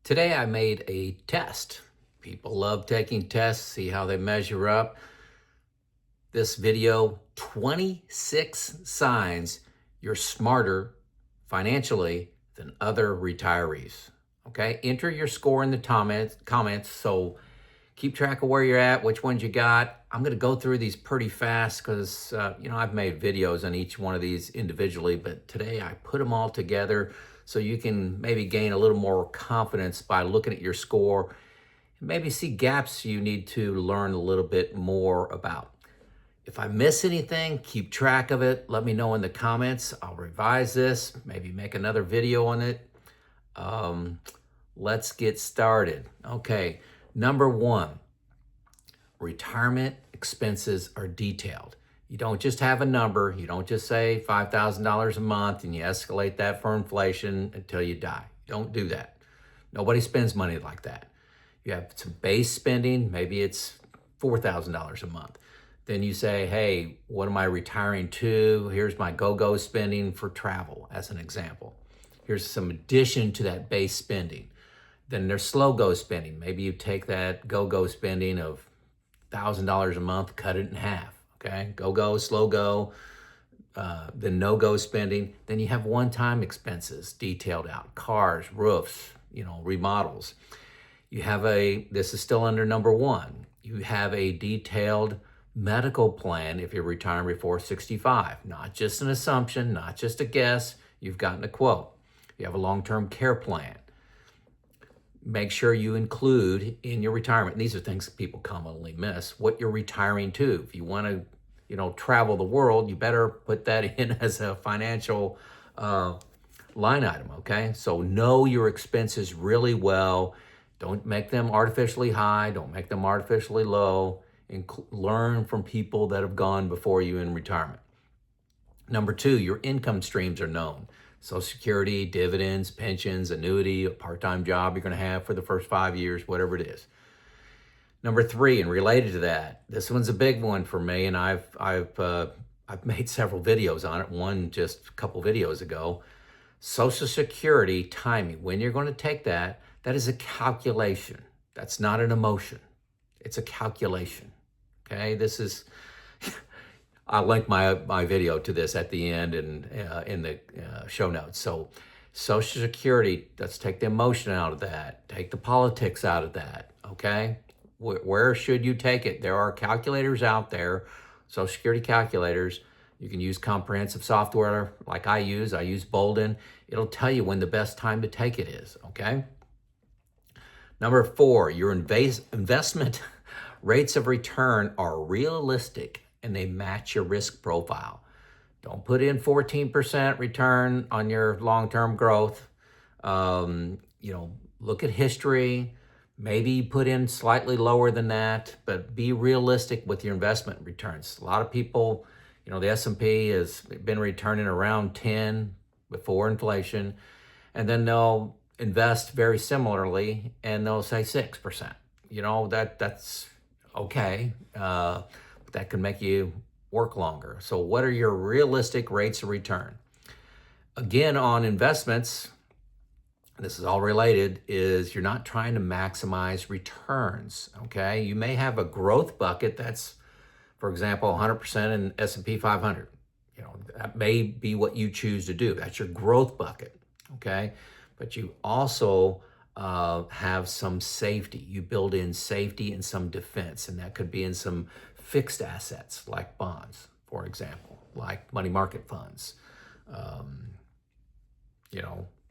Today I made a test. People love taking tests, see how they measure up. This video, 26 signs you're smarter financially than other retirees. Okay, enter your score in the comments. So keep track of where you're at, which ones you got. I'm going to go through these pretty fast because, I've made videos on each one of these individually, but today I put them all together so you can maybe gain a little more confidence by looking at your score and maybe see gaps you need to learn a little bit more about. If I miss anything, keep track of it. Let me know in the comments. I'll revise this, maybe make another video on it. Let's get started. Okay, number one, retirement expenses are detailed. You don't just have a number. You don't just say $5,000 a month and you escalate that for inflation until you die. Don't do that. Nobody spends money like that. You have some base spending. Maybe it's $4,000 a month. Then you say, hey, what am I retiring to? Here's my go-go spending for travel, as an example. Here's some addition to that base spending. Then there's slow-go spending. Maybe you take that go-go spending of $1,000 a month, cut it in half, okay? Go-go, slow-go, then no-go spending. Then you have one-time expenses detailed out, cars, roofs, remodels. You have this is still under number one, you have a detailed medical plan if you're retiring before 65. Not just an assumption, not just a guess. You've gotten a quote. You have a long-term care plan. Make sure you include in your retirement, and these are things people commonly miss, what you're retiring to. If you want to, travel the world, you better put that in as a financial line item, okay? So know your expenses really well. Don't make them artificially high. Don't make them artificially low. And learn from people that have gone before you in retirement. Number two, your income streams are known. Social Security, dividends, pensions, annuity, a part-time job you're going to have for the first 5 years, whatever it is. Number three, and related to that, this one's a big one for me, and I've made several videos on it. One just a couple videos ago. Social Security timing. When you're going to take that is a calculation. That's not an emotion. It's a calculation. Okay, this is. I'll link my video to this at the end and in the show notes. So Social Security, let's take the emotion out of that. Take the politics out of that, okay? Where should you take it? There are calculators out there, Social Security calculators. You can use comprehensive software like I use Boldin. It'll tell you when the best time to take it is, okay? Number four, your investment rates of return are realistic and they match your risk profile. Don't put in 14% return on your long-term growth. Look at history. Maybe put in slightly lower than that, but be realistic with your investment returns. A lot of people, the S&P has been returning around 10 before inflation, and then they'll invest very similarly and they'll say 6%. That's okay. That can make you work longer. So what are your realistic rates of return? Again, on investments, this is all related, is you're not trying to maximize returns, okay? You may have a growth bucket that's, for example, 100% in S&P 500. That may be what you choose to do. That's your growth bucket, okay? But you also have some safety. You build in safety and some defense, and that could be in some fixed assets like bonds, for example, like money market funds.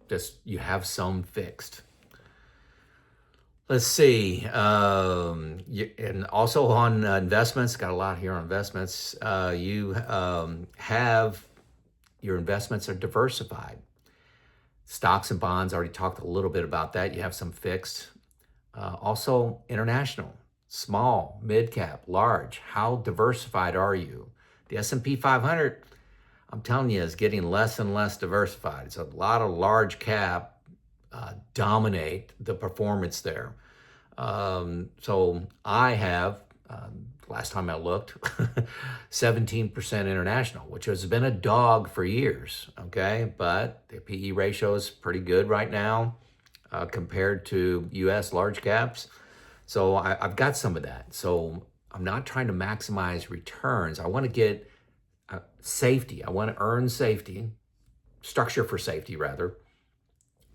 Just you have some fixed. Let's see. And also on investments, got a lot here on investments. You have your investments are diversified. Stocks and bonds, already talked a little bit about that. You have some fixed. Also international, small, mid-cap, large. How diversified are you? The S&P 500, I'm telling you, is getting less and less diversified. It's a lot of large cap dominate the performance there. So I have, last time I looked, 17% international, which has been a dog for years, okay? But the PE ratio is pretty good right now. compared to US large caps. So I've got some of that. So I'm not trying to maximize returns. I want to get safety. I want to earn safety, structure for safety rather,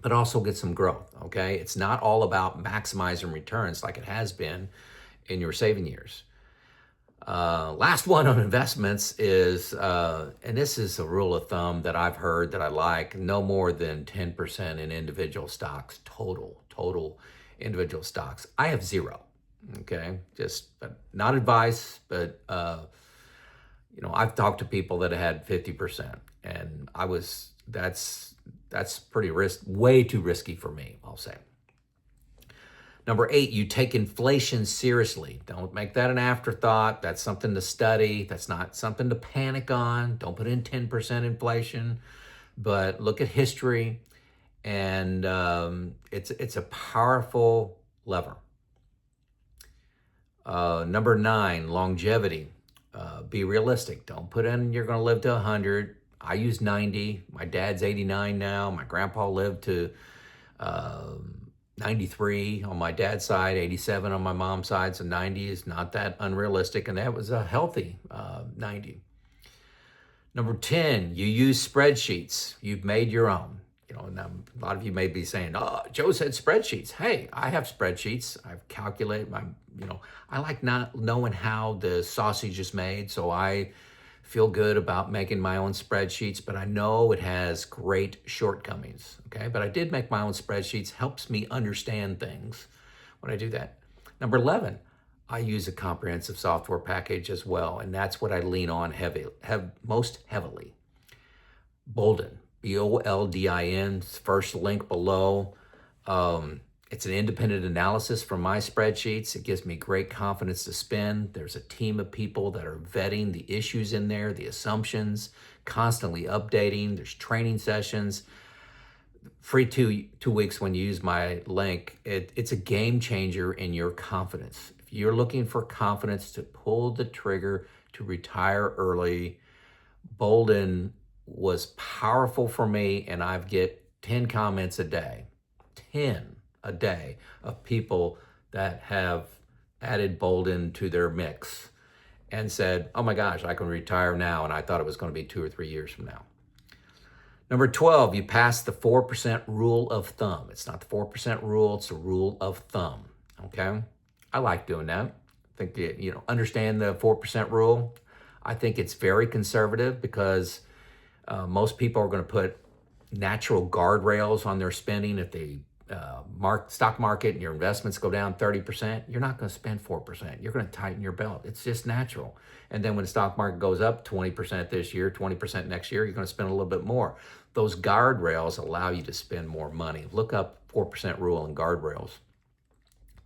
but also get some growth, okay? It's not all about maximizing returns like it has been in your saving years. Last one on investments is, and this is a rule of thumb that I've heard that I like, no more than 10% in individual stocks, total individual stocks. I have zero, okay? Just not advice, but I've talked to people that had 50%, and that's pretty way too risky for me, I'll say. Number 8, you take inflation seriously. Don't make that an afterthought. That's something to study. That's not something to panic on. Don't put in 10% inflation, but look at history, and it's a powerful lever. Number 9, longevity. Be realistic. Don't put in you're going to live to 100. I use 90. My dad's 89 now. My grandpa lived to 93 on my dad's side, 87 on my mom's side. So 90 is not that unrealistic, and that was a healthy 90. Number 10, you use spreadsheets. You've made your own. Now a lot of you may be saying, "Oh, Joe said spreadsheets." Hey, I have spreadsheets. I've calculated my, I like not knowing how the sausage is made, so I feel good about making my own spreadsheets, but I know it has great shortcomings, okay? But I did make my own spreadsheets, helps me understand things when I do that. Number 11, I use a comprehensive software package as well, and that's what I lean on most heavily. Boldin, Boldin, first link below. It's an independent analysis from my spreadsheets. It gives me great confidence to spend. There's a team of people that are vetting the issues in there, the assumptions, constantly updating. There's training sessions. Free two weeks when you use my link. It's a game changer in your confidence. If you're looking for confidence to pull the trigger to retire early, Boldin was powerful for me, and I get 10 comments a day. 10 a day of people that have added Boldin to their mix and said, "Oh my gosh, I can retire now," and I thought it was going to be 2 or 3 years from now. Number 12, you pass the 4% rule of thumb. It's not the 4% rule, it's the rule of thumb, okay? I like doing that. I think, understand the 4% rule. I think it's very conservative because most people are going to put natural guardrails on their spending. If the stock market and your investments go down 30%, you're not going to spend 4%. You're going to tighten your belt. It's just natural. And then when the stock market goes up 20% this year, 20% next year, you're going to spend a little bit more. Those guardrails allow you to spend more money. Look up 4% rule and guardrails.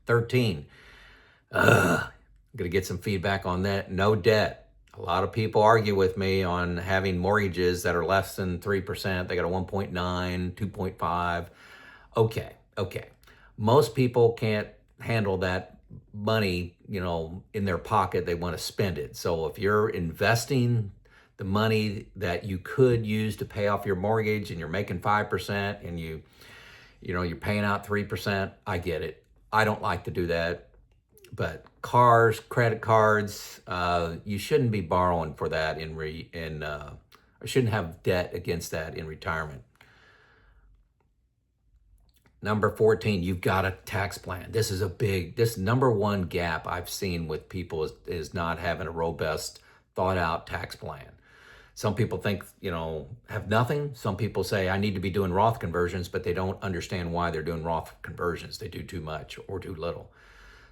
13, I'm going to get some feedback on that. No debt. A lot of people argue with me on having mortgages that are less than 3%. They got a 1.9, 2.5. Okay. Most people can't handle that money, in their pocket. They want to spend it. So if you're investing the money that you could use to pay off your mortgage and you're making 5% and you're paying out 3%, I get it. I don't like to do that. But cars, credit cards, you shouldn't be borrowing for that or shouldn't have debt against that in retirement. Number 14, you've got a tax plan. This number one gap I've seen with people is not having a robust, thought out tax plan. Some people think, have nothing. Some people say, I need to be doing Roth conversions, but they don't understand why they're doing Roth conversions. They do too much or too little.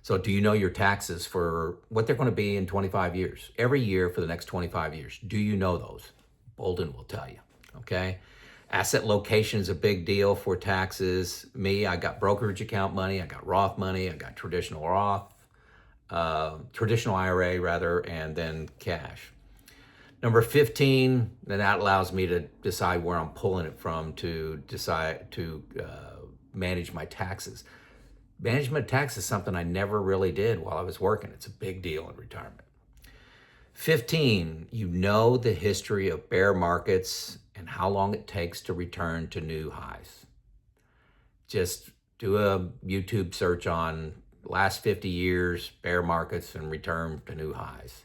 So do you know your taxes for what they're going to be in 25 years? Every year for the next 25 years. Do you know those? Boldin will tell you, okay? Asset location is a big deal for taxes. I got brokerage account money. I got Roth money. I got traditional IRA rather, and then cash. Number 15, then that allows me to decide where I'm pulling it from to decide to manage my taxes. Management of tax is something I never really did while I was working. It's a big deal in retirement. 15, you know the history of bear markets and how long it takes to return to new highs. Just Do a YouTube search on last 50 years, bear markets and return to new highs.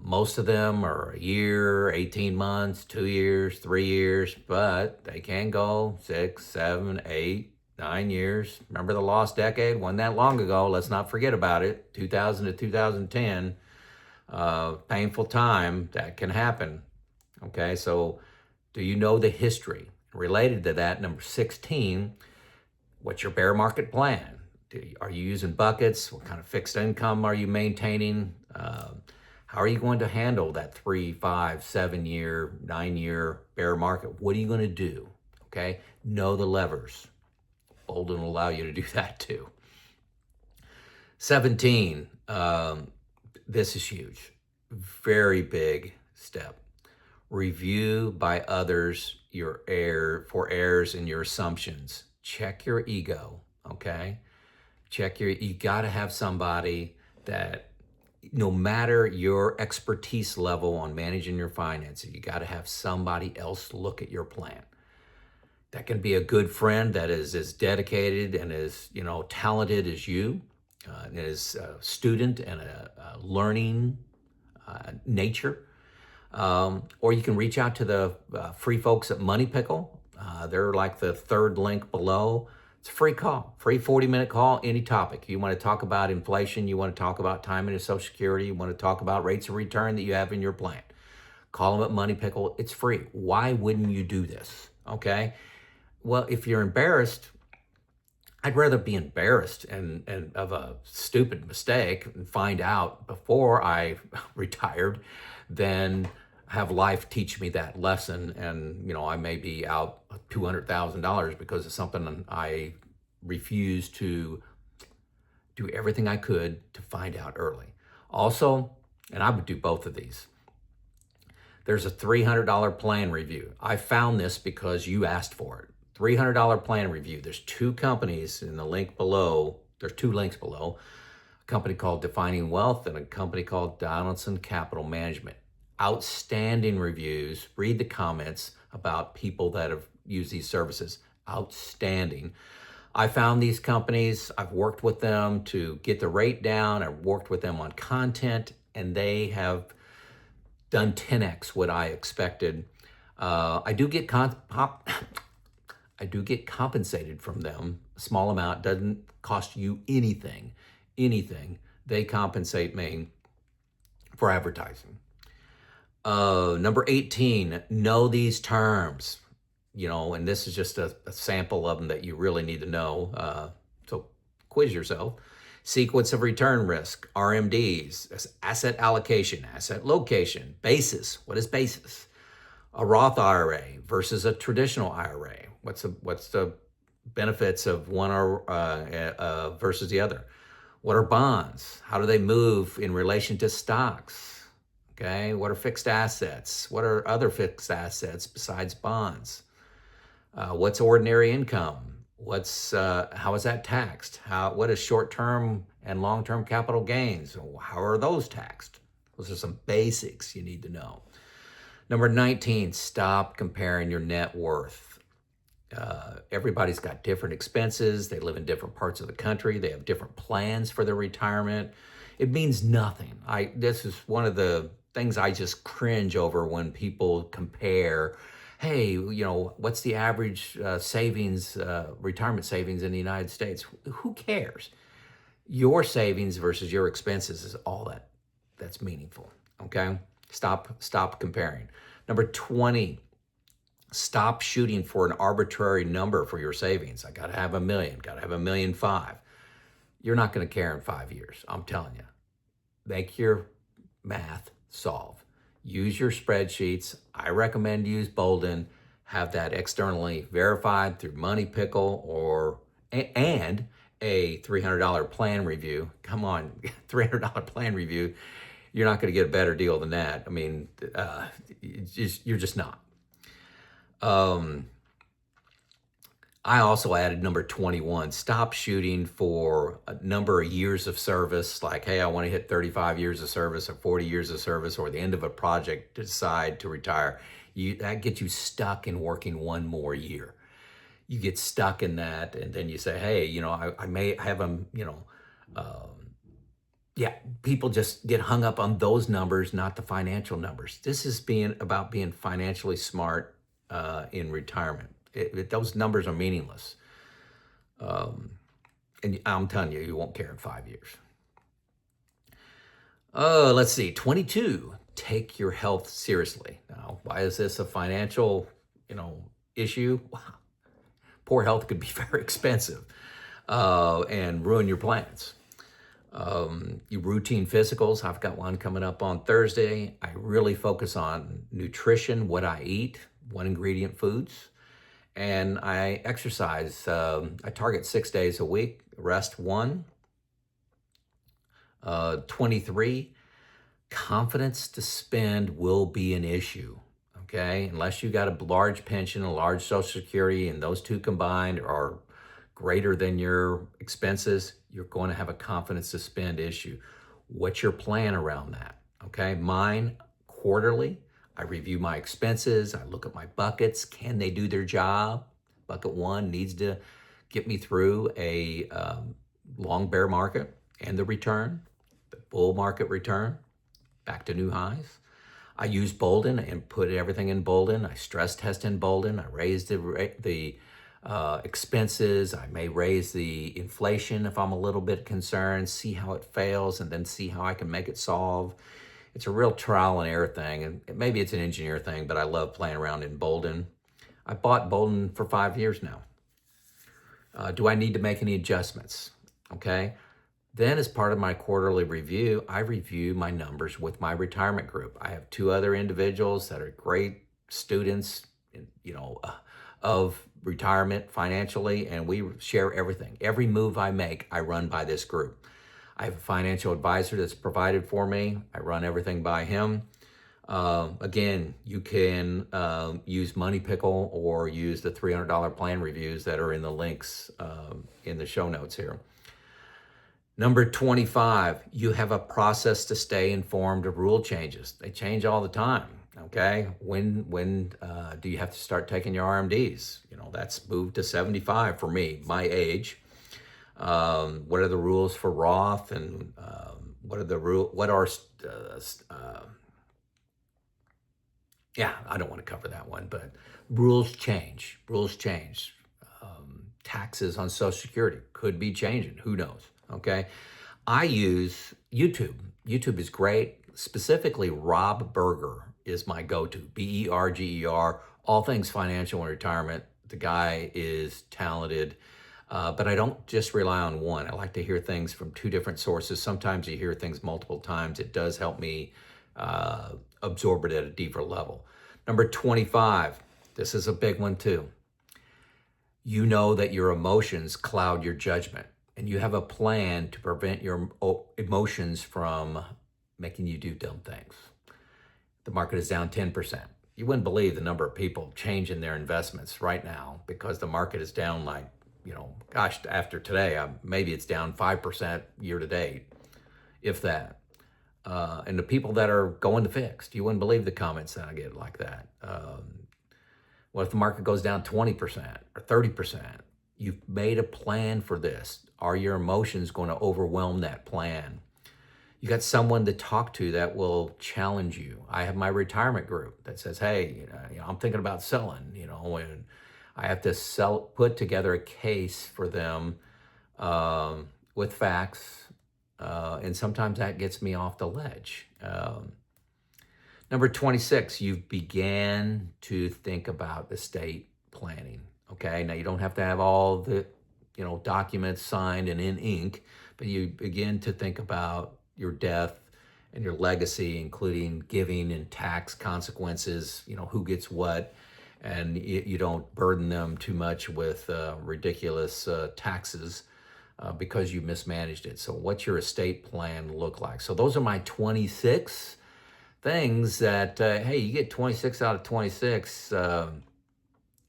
Most of them are a year, 18 months, 2 years, 3 years, but they can go 6, 7, 8, 9 years. Remember the lost decade? Wasn't that long ago. Let's not forget about it. 2000 to 2010, painful time that can happen. Okay, so do you know the history? Related to that, number 16, what's your bear market plan? Are you using buckets? What kind of fixed income are you maintaining? How are you going to handle that 3, 5, 7 year, 9 year bear market? What are you going to do? Okay, know the levers. Boldin will allow you to do that too. 17, this is huge. Very big step. Review by others your errors in your assumptions. Check your ego, okay? You gotta have somebody that, no matter your expertise level on managing your finances, you gotta have somebody else look at your plan. That can be a good friend that is as dedicated and as talented as you, and is a student and a learning nature. Or you can reach out to the free folks at Money Pickle. They're like the third link below. It's a free call, free 40-minute call, any topic. You want to talk about inflation, you want to talk about timing of Social Security, you want to talk about rates of return that you have in your plan. Call them at Money Pickle. It's free. Why wouldn't you do this? Okay? Well, if you're embarrassed, I'd rather be embarrassed and of a stupid mistake and find out before I retired than have life teach me that lesson, and I may be out $200,000 because of something I refused to do everything I could to find out early. Also, and I would do both of these, there's a $300 plan review. I found this because you asked for it. $300 plan review. There's two companies in the link below. There's two links below. A company called Defining Wealth and a company called Donaldson Capital Management. Outstanding reviews. Read the comments about people that have used these services. Outstanding. I found these companies. I've worked with them to get the rate down. I've worked with them on content, and they have done 10x what I expected. I do get compensated from them. A small amount, doesn't cost you anything. They compensate me for advertising. Number 18, know these terms, and this is just a sample of them that you really need to know. So quiz yourself. Sequence of return risk, RMDs, asset allocation, asset location, basis. What is basis? A Roth IRA versus a traditional IRA. What's the benefits of one versus the other? What are bonds? How do they move in relation to stocks? Okay, what are fixed assets? What are other fixed assets besides bonds? What's ordinary income? How is that taxed? What is short-term and long-term capital gains? How are those taxed? Those are some basics you need to know. Number 19, stop comparing your net worth. Everybody's got different expenses. They live in different parts of the country. They have different plans for their retirement. It means nothing. This is one of the things I just cringe over when people compare, hey, what's the average retirement savings in the United States? Who cares? Your savings versus your expenses is all that's meaningful, okay? Stop comparing. Number 20, stop shooting for an arbitrary number for your savings. I gotta have $1 million, gotta have $1.5 million. You're not gonna care in 5 years, I'm telling you. Make your math solve. Use your spreadsheets. I recommend use Boldin. Have that externally verified through Money Pickle and a $300 plan review. Come on, $300 plan review. You're not going to get a better deal than that. I mean, you're just not. I also added number 21, stop shooting for a number of years of service, like, hey, I want to hit 35 years of service or 40 years of service or the end of a project to decide to retire. That gets you stuck in working one more year. you get stuck in that, and then you say, hey, I may have them, yeah, people just get hung up on those numbers, not the financial numbers. This is about being financially smart in retirement. Those numbers are meaningless. And I'm telling you, you won't care in 5 years. Let's see, 22, take your health seriously. Now, why is this a financial, issue? Poor health could be very expensive and ruin your plans. Your routine physicals, I've got one coming up on Thursday. I really focus on nutrition, what I eat, one ingredient foods, and I exercise. I target 6 days a week, rest one. 23, confidence to spend will be an issue. Okay, unless you got a large pension, a large Social Security, and those two combined are greater than your expenses, you're going to have a confidence to spend issue. What's your plan around that? Okay, mine quarterly, I review my expenses, I look at my buckets, can they do their job? Bucket one needs to get me through a long bear market and the return, the bull market return, back to new highs. I use Boldin and put everything in Boldin. I stress test in Boldin. I raise the expenses. I may raise the inflation if I'm a little bit concerned, see how it fails, and then see how I can make it solve. It's a real trial and error thing, and maybe it's an engineer thing, but I love playing around in Boldin. I bought Boldin for 5 years now. Do I need to make any adjustments? Okay. Then as part of my quarterly review, I review my numbers with my retirement group. I have 2 other individuals that are great students, of retirement financially, and we share everything. Every move I make, I run by this group. I have a financial advisor that's provided for me. I run everything by him. Again, you can use Money Pickle or use the $300 plan reviews that are in the links in the show notes here. Number 25, you have a process to stay informed of rule changes. They change all the time, okay? When do you have to start taking your RMDs? That's moved to 75 for me, my age. What are the rules for Roth, and I don't want to cover that one, but rules change. Taxes on Social Security could be changing, who knows? Okay, I use YouTube. YouTube is great. Specifically, Rob Berger is my go-to. Berger, all things financial and retirement. The guy is talented, but I don't just rely on one. I like to hear things from 2 different sources. Sometimes you hear things multiple times. It does help me absorb it at a deeper level. Number 25, this is a big one too. You know that your emotions cloud your judgment, and you have a plan to prevent your emotions from making you do dumb things. The market is down 10%. You wouldn't believe the number of people changing their investments right now because the market is down like, after today, maybe it's down 5% year to date, if that. And the people that are going to fixed, you wouldn't believe the comments that I get like that. What if the market goes down 20% or 30%? You've made a plan for this. Are your emotions going to overwhelm that plan? You got someone to talk to that will challenge you. I have my retirement group that says, hey, I'm thinking about selling, and I have to put together a case for them with facts. And sometimes that gets me off the ledge. Number 26, you've began to think about estate planning. Okay, now you don't have to have all the documents signed and in ink, but you begin to think about your death and your legacy, including giving and tax consequences, who gets what, and you don't burden them too much with ridiculous taxes because you mismanaged it. So what's your estate plan look like? So those are my 26 things that, hey, you get 26 out of 26,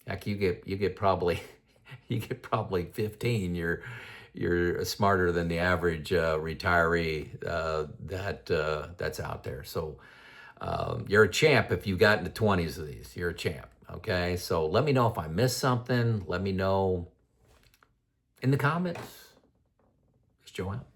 heck, you get probably you get probably 15. You're smarter than the average retiree that's out there. So you're a champ if you got in the 20s of these. You're a champ. Okay, so let me know if I missed something. Let me know in the comments. It's Joe out.